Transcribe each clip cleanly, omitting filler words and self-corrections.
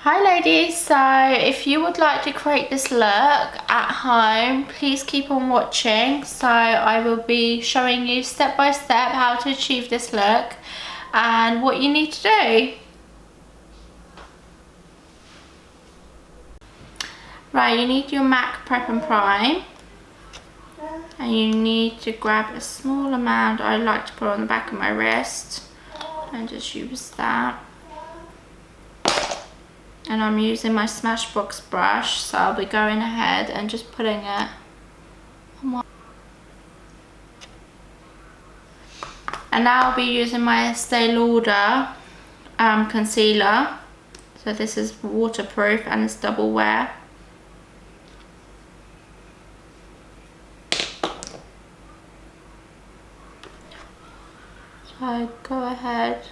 Hi ladies, so if you would like to create this look at home, please keep on watching. So I will be showing you step by step how to achieve this look and what you need to do. Right, you need your MAC Prep and Prime, and you need to grab a small amount. I like to put on the back of my wrist and just use that. And I'm using my Smashbox brush, so I'll be going ahead and just putting it on my... And now I'll be using my Estee Lauder concealer. So this is waterproof and it's double wear. So go ahead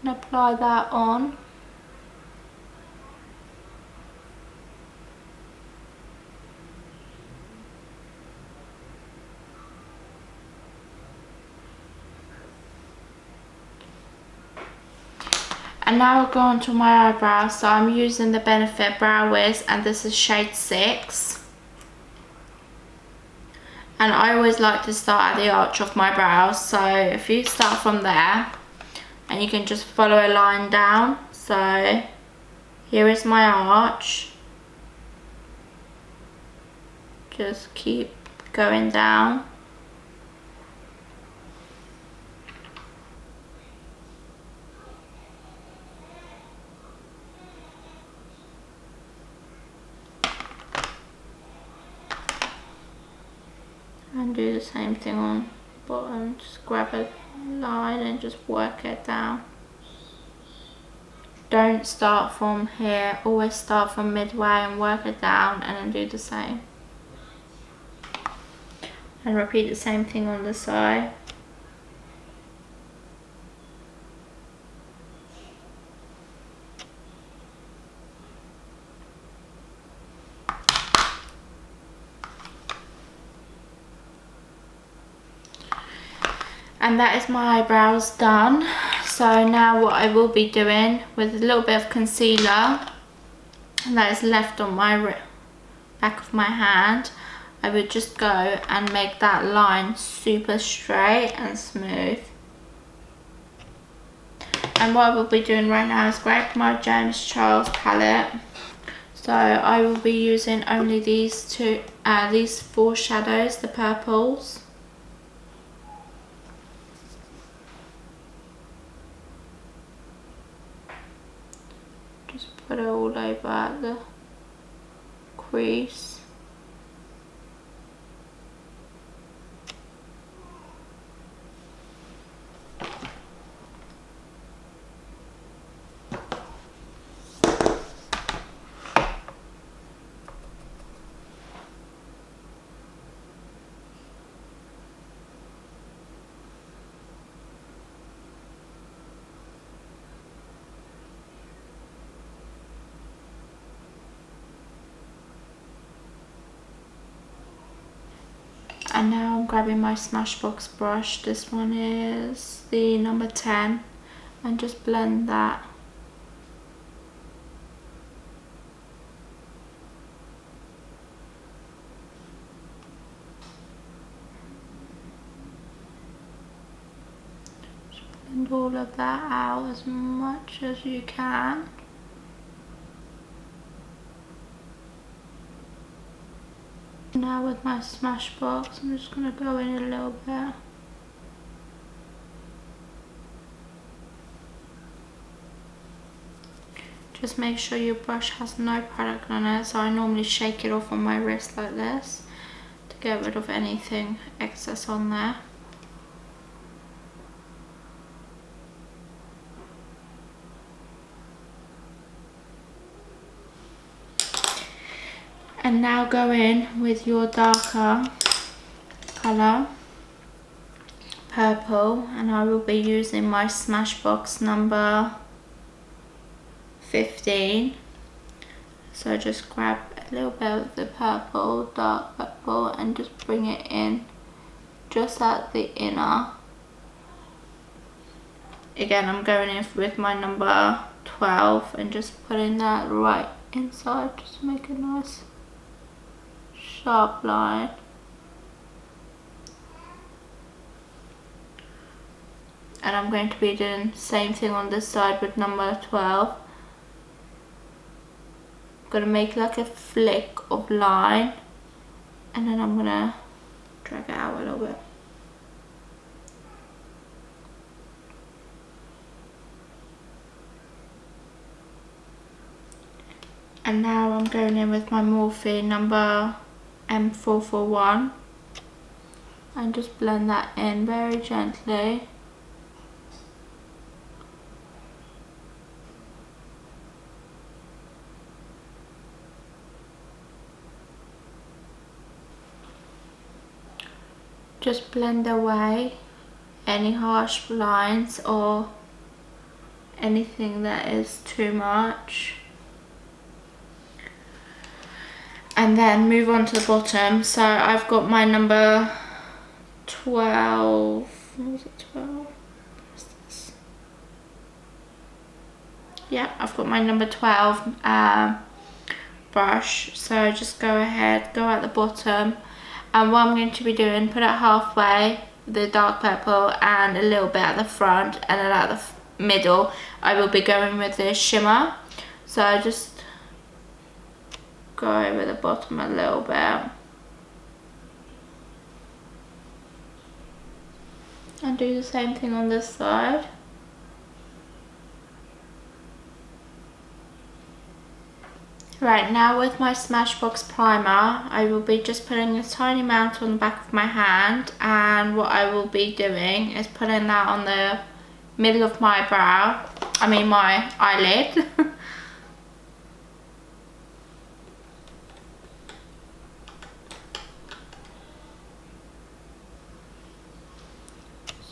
and apply that on. And now we'll go on to my eyebrows. So I'm using the Benefit Brow Wiz and this is shade 6. And I always like to start at the arch of my brows. So if you start from there and you can just follow a line down. So here is my arch. Just keep going down. And do the same thing on the bottom. Just grab a line and just work it down. Don't start from here, always start from midway and work it down and then do the same. And repeat the same thing on the side. And that is my eyebrows done. So now what I will be doing with a little bit of concealer that is left on my back of my hand, I would just go and make that line super straight and smooth. And what I will be doing right now is grab my James Charles palette. So I will be using only these four shadows, the purples. Just put it all over at the crease. And now I'm grabbing my Smashbox brush. This one is the number 10, and just blend that. Just blend all of that out as much as you can. Now with my Smashbox, I'm just going to go in a little bit. Just make sure your brush has no product on it, so I normally shake it off on my wrist like this to get rid of anything excess on there. And now go in with your darker colour, purple, and I will be using my Smashbox number 15. So just grab a little bit of the purple, dark purple, and just bring it in just at the inner again, I'm going in with my number 12 and just putting that right inside just to make a nice sharp line. And I'm going to be doing the same thing on this side with number 12. I'm going to make like a flick of line, and then I'm going to drag it out a little bit. And now I'm going in with my Morphe number M441 and just blend that in very gently. Just blend away any harsh lines or anything that is too much. And then move on to the bottom. So I've got my number 12. What was it, 12? What's this? Yeah, I've got my number 12 brush. So just go ahead, go at the bottom. And what I'm going to be doing, put it halfway, the dark purple, and a little bit at the front, and then at the middle, I will be going with the shimmer. So just go over the bottom a little bit. And do the same thing on this side. Right, now with my Smashbox primer, I will be just putting a tiny amount on the back of my hand, and what I will be doing is putting that on the middle of my brow, I mean my eyelid.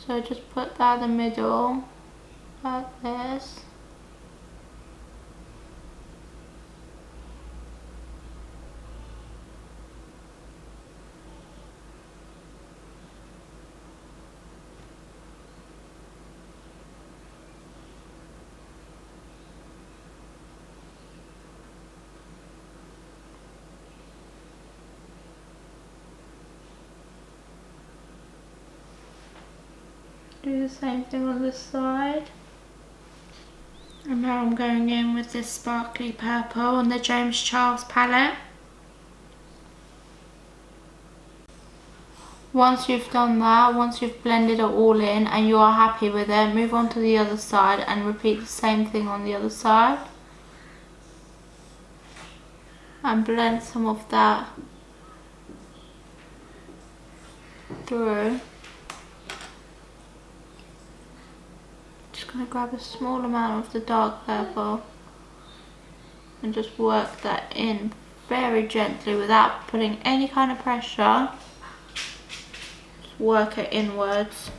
So just put that in the middle, like this. Do the same thing on this side. And now I'm going in with this sparkly purple on the James Charles palette. Once you've done that, once you've blended it all in and you are happy with it, move on to the other side and repeat the same thing on the other side. And blend some of that through. Just going to grab a small amount of the dark purple and just work that in very gently without putting any kind of pressure. Just work it inwards.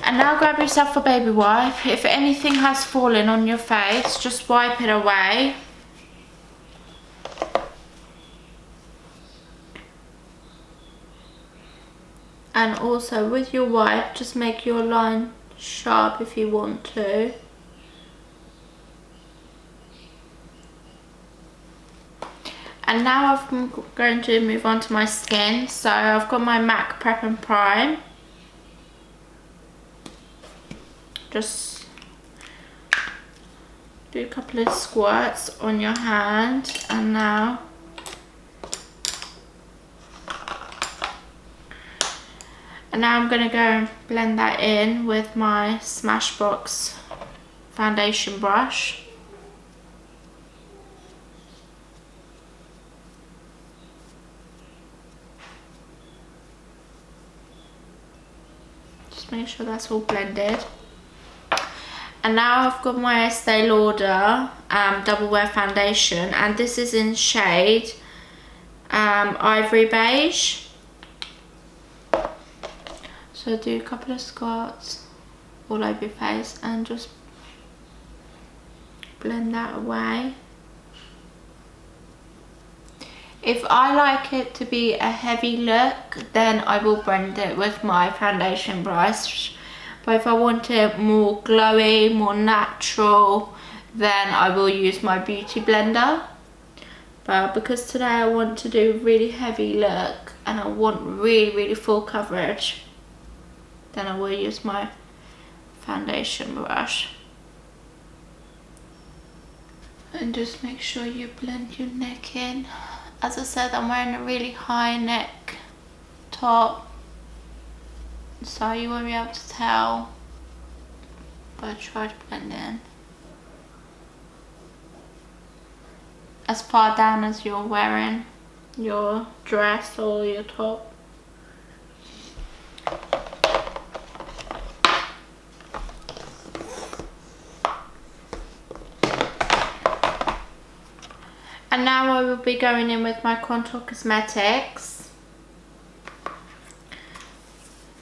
And now grab yourself a baby wipe. If anything has fallen on your face, just wipe it away. And also with your wipe, just make your line sharp if you want to. And now I'm going to move on to my skin. So I've got my MAC Prep and Prime. Just do a couple of squirts on your hand, and now I'm going to go and blend that in with my Smashbox foundation brush. Just make sure that's all blended. And now I've got my Estee Lauder Double Wear Foundation, and this is in shade Ivory Beige. So do a couple of squirts all over your face and just blend that away. If I like it to be a heavy look, then I will blend it with my foundation brush. But if I want it more glowy, more natural, then I will use my beauty blender. But because today I want to do a really heavy look and I want really full coverage, then I will use my foundation brush. And just make sure you blend your neck in. As I said, I'm wearing a really high neck top, so you won't be able to tell, but try to blend in as far down as you're wearing your dress or your top. And now I will be going in with my Contour Cosmetics.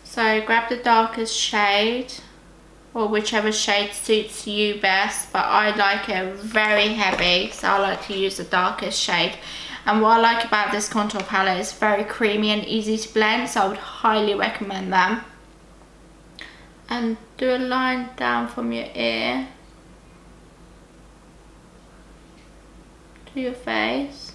So grab the darkest shade, or whichever shade suits you best, but I like it very heavy, so I like to use the darkest shade. And what I like about this contour palette is very creamy and easy to blend, so I would highly recommend them. And do a line down from your ear to your face.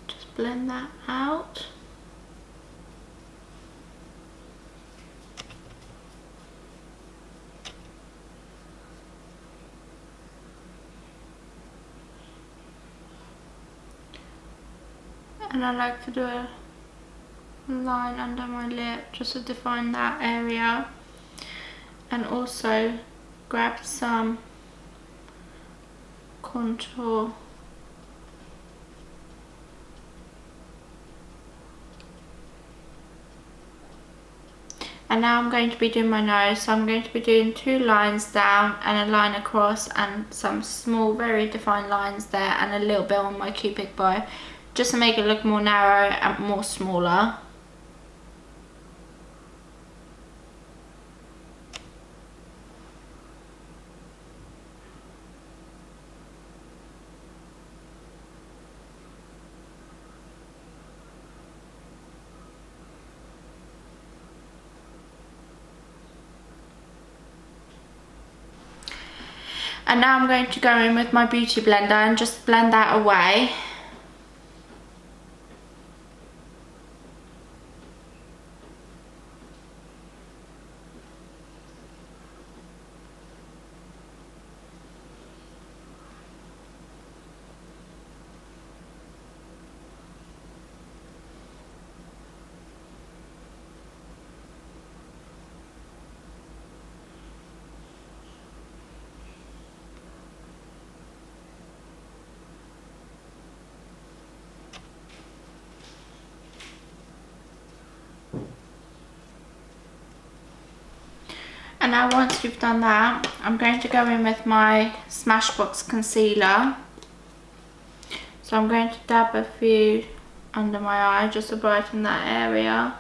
Just blend that out. And I like to do a line under my lip just to define that area, and also grab some contour and now I'm going to be doing my nose, so I'm going to be doing 2 lines down and a line across and some small very defined lines there and a little bit on my cupid bow, just to make it look more narrow and more smaller. And now I'm going to go in with my beauty blender and just blend that away. And now once you've done that, I'm going to go in with my Smashbox Concealer. So I'm going to dab a few under my eye just to brighten that area.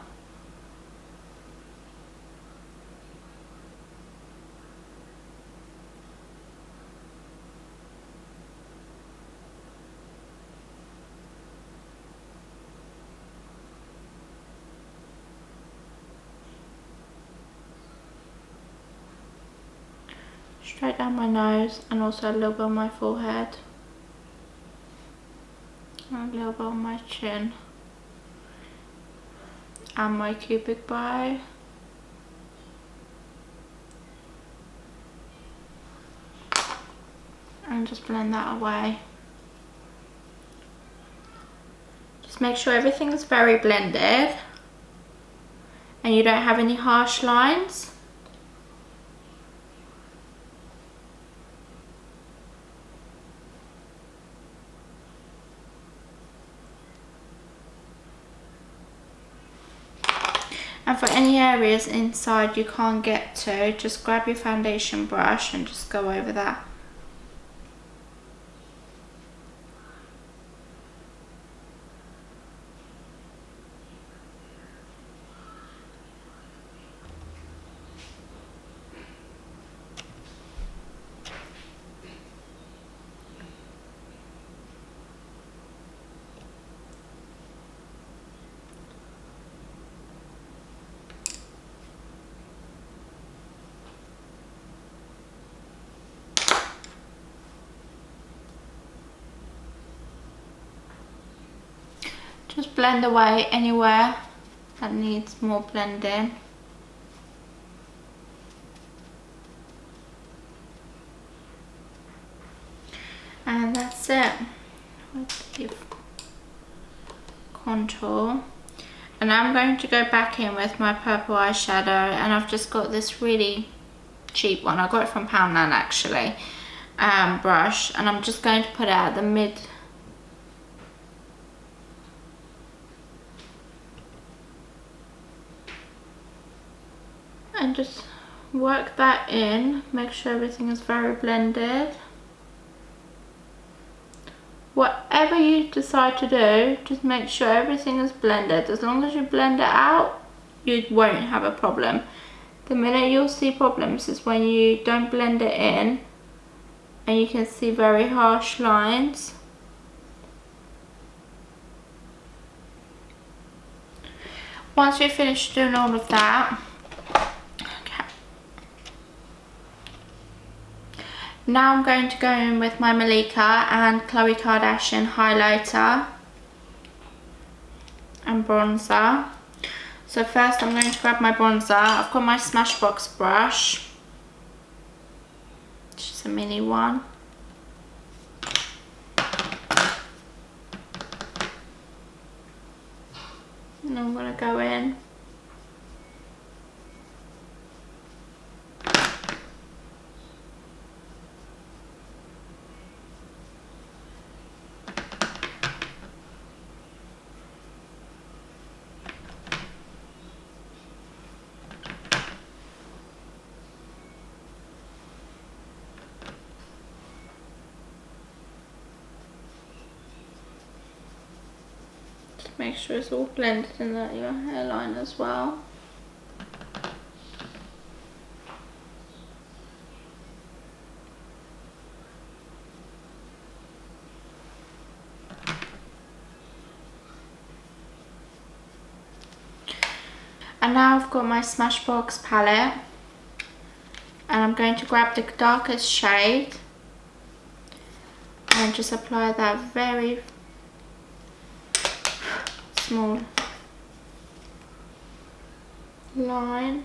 Straight down my nose and also a little bit on my forehead. And a little bit on my chin. And my cupid bow. And just blend that away. Just make sure everything is very blended and you don't have any harsh lines. And for any areas inside you can't get to, just grab your foundation brush and just go over that. Just blend away anywhere that needs more blending. And that's it with the contour. And I'm going to go back in with my purple eyeshadow, and I've just got this really cheap one. I got it from Poundland actually, brush, and I'm just going to put it at the mid. And just work that in, make sure everything is very blended. Whatever you decide to do, just make sure everything is blended. As long as you blend it out, you won't have a problem. The minute you'll see problems is when you don't blend it in and you can see very harsh lines. Once you've finished doing all of that, now I'm going to go in with my Malika and Khloe Kardashian highlighter and bronzer. So first I'm going to grab my bronzer. I've got my Smashbox brush, just a mini one. And I'm going to go in. Make sure it's all blended in your hairline as well. And now I've got my Smashbox palette, and I'm going to grab the darkest shade and just apply that very small line,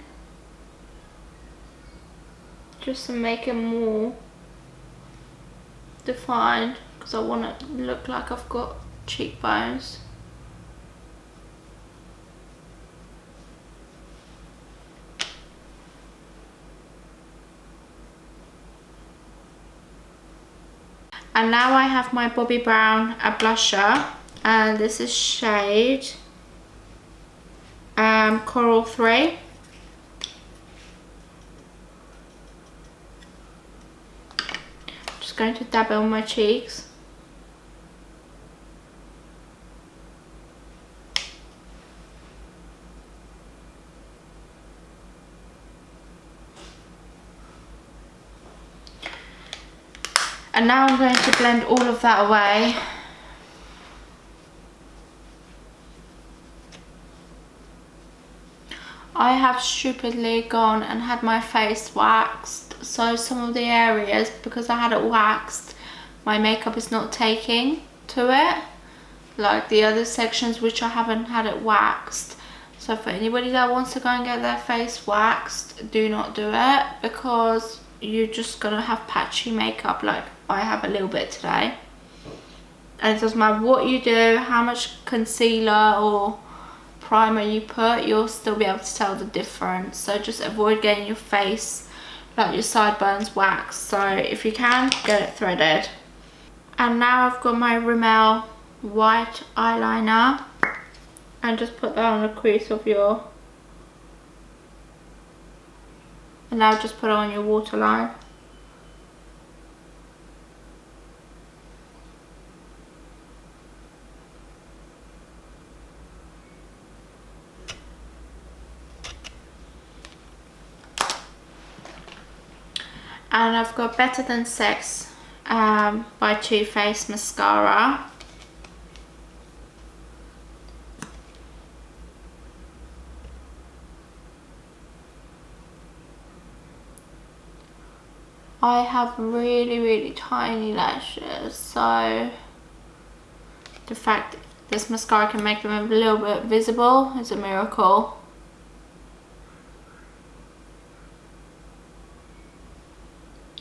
just to make it more defined, because I want it to look like I've got cheekbones. And now I have my Bobbi Brown blusher, and this is shade Coral 3. Just going to dab it on my cheeks. And now I'm going to blend all of that away. I have stupidly gone and had my face waxed, so some of the areas, because I had it waxed, my makeup is not taking to it, like the other sections which I haven't had it waxed. So for anybody that wants to go and get their face waxed, do not do it, because you're just gonna have patchy makeup like I have a little bit today. And it doesn't matter what you do, how much concealer or primer you put, you'll still be able to tell the difference. So just avoid getting your face, like your sideburns, waxed. So if you can, get it threaded. And now I've got my Rimmel white eyeliner, and just put that on the crease of your, and now just put it on your waterline. And I've got Better Than Sex by Too Faced mascara. I have really tiny lashes, so the fact this mascara can make them a little bit visible, it's a miracle.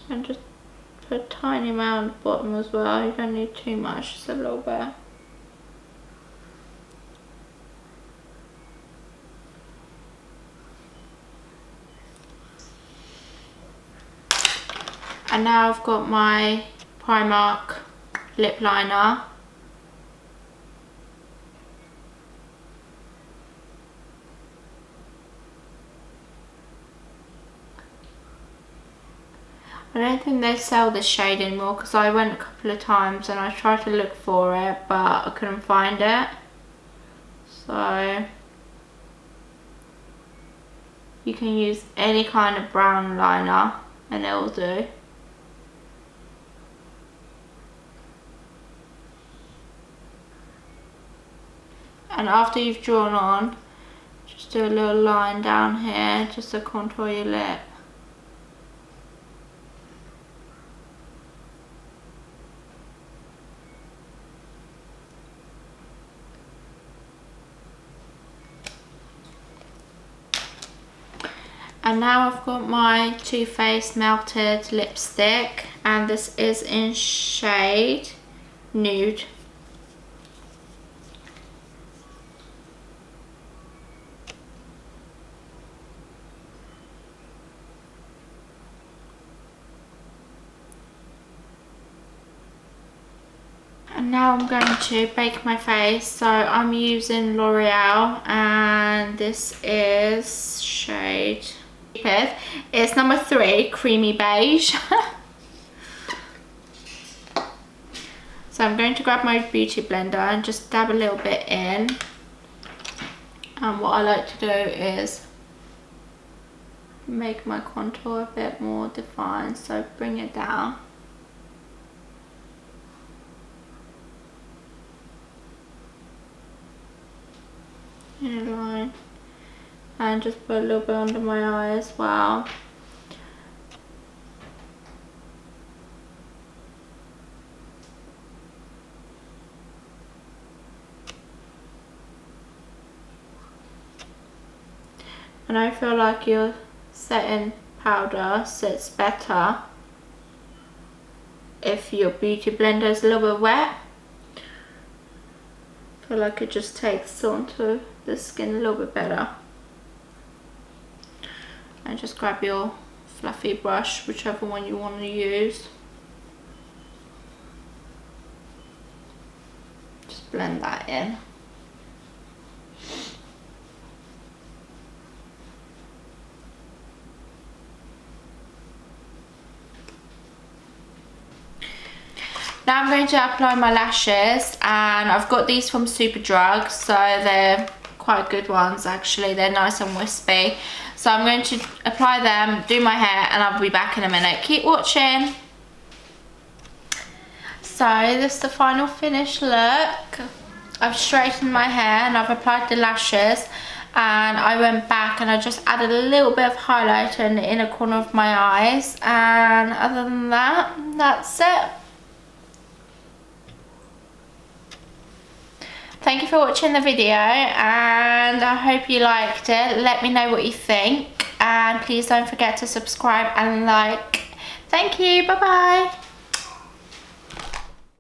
And just put a tiny amount at the bottom as well, you don't need too much, just a little bit. And now I've got my Primark lip liner. I don't think they sell this shade anymore because I went a couple of times and I tried to look for it but I couldn't find it. So you can use any kind of brown liner and it will do. And after you've drawn on, just do a little line down here just to contour your lip. And now I've got my Too Faced Melted Lipstick, and this is in shade Nude. And now I'm going to bake my face. So I'm using L'Oreal, and this is shade, it's number 3, Creamy Beige. So I'm going to grab my beauty blender and just dab a little bit in. And what I like to do is make my contour a bit more defined, so bring it down. In a line. And just put a little bit under my eye as well. And I feel like your setting powder sits better if your beauty blender is a little bit wet. I feel like it just takes onto the skin a little bit better. And just grab your fluffy brush, whichever one you want to use. Just blend that in. Now I'm going to apply my lashes, and I've got these from Superdrug, so they're quite good ones actually. They're nice and wispy. So I'm going to apply them, do my hair, and I'll be back in a minute. Keep watching. So this is the final finished look. I've straightened my hair and I've applied the lashes, and I went back and I just added a little bit of highlighter in the inner corner of my eyes, and other than that, that's it. Thank you for watching the video, and I hope you liked it. Let me know what you think, and please don't forget to subscribe and like. Thank you, bye bye.